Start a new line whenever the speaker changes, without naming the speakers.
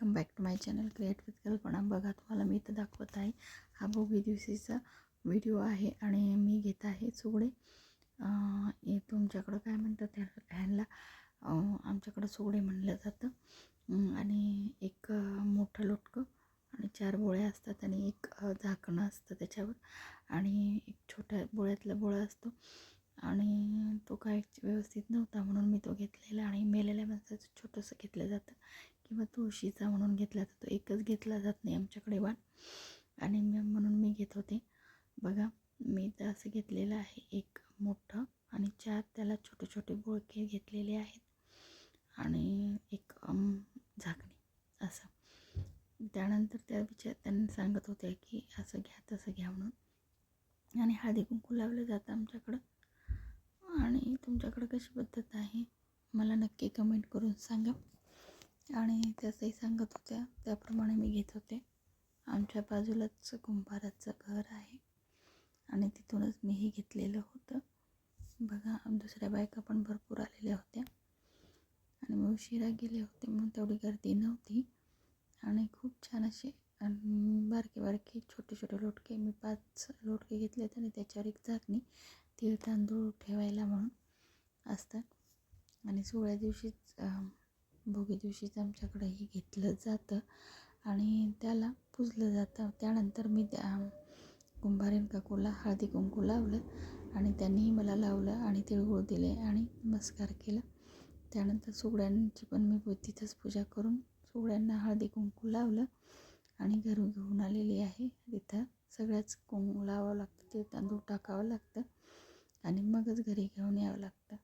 Welcome back to my channel create with Kalpana. बघा, तुम्हाला मी इथं दाखवत आहे हा भोगी दिवशीचा व्हिडिओ आहे आणि मी घेत आहे सुगडे. हे तुमच्याकडं काय म्हणतात ह्यांना, आमच्याकडं सुगडे म्हणलं जातं. आणि एक मोठं लोटकं आणि 4 बोळे असतात आणि एक झाकणं असतं त्याच्यावर, आणि एक छोट्या बोळ्यातला बोळा असतो आणि तो काय व्यवस्थित नव्हता म्हणून मी तो घेतलेला. आणि मेलेल्या माणसाचं छोटंसं घेतलं जातं किंवा तुळशीचा म्हणून घेतला जातो. एकच घेतला जात नाही आमच्याकडे वाण, आणि म्हणून मी घेत होते. बघा, मी तर असं घेतलेलं आहे, एक मोठं आणि 4 त्याला छोटे छोटे बोळके घेतलेले आहेत आणि एक झाकणी असं. त्यानंतर त्यांनी सांगत होते की असं घ्या तसं घ्या म्हणून. आणि हळदी कुंकू लावलं जातं आमच्याकडं. आणि तुमच्याकडं कशी पद्धत आहे मला नक्की कमेंट करून सांगा. आणि त्याचंही सांगत होत्या त्याप्रमाणे मी घेत होते. आमच्या बाजूलाच कुंभाराचं घर आहे आणि तिथूनच मीही घेतलेलं होतं. बघा, दुसऱ्या बायका पण भरपूर आलेल्या होत्या आणि मी उशिरा गेले होते म्हणून तेवढी गर्दी नव्हती. आणि खूप छान असे बारके बारके छोटे छोटे लोटके, मी 5 लोटके घेतलेत आणि त्याच्यावर एक झाकणी, तीळ तांदूळ ठेवायला म्हणून असतात. आणि सोहळ्या दिवशीच भोगी दिवशीच आमच्याकडे हे घेतलं जातं आणि त्याला पूजलं जातं. त्यानंतर मी त्या कुंभारीण काकूला हळदी कुंकू लावलं आणि त्यांनीही मला लावलं आणि तिळगुळ दिले आणि नमस्कार केला. त्यानंतर सुगड्यांची पण मी तिथंच पूजा करून सुगड्यांना हळदी कुंकू लावलं आणि घरून घेऊन आलेली आहे. तिथं सगळ्याच कुंकू लावावं लागतं, ते तांदूळ टाकावं लागतं आणि मगच घरी घेऊन यावं लागतं.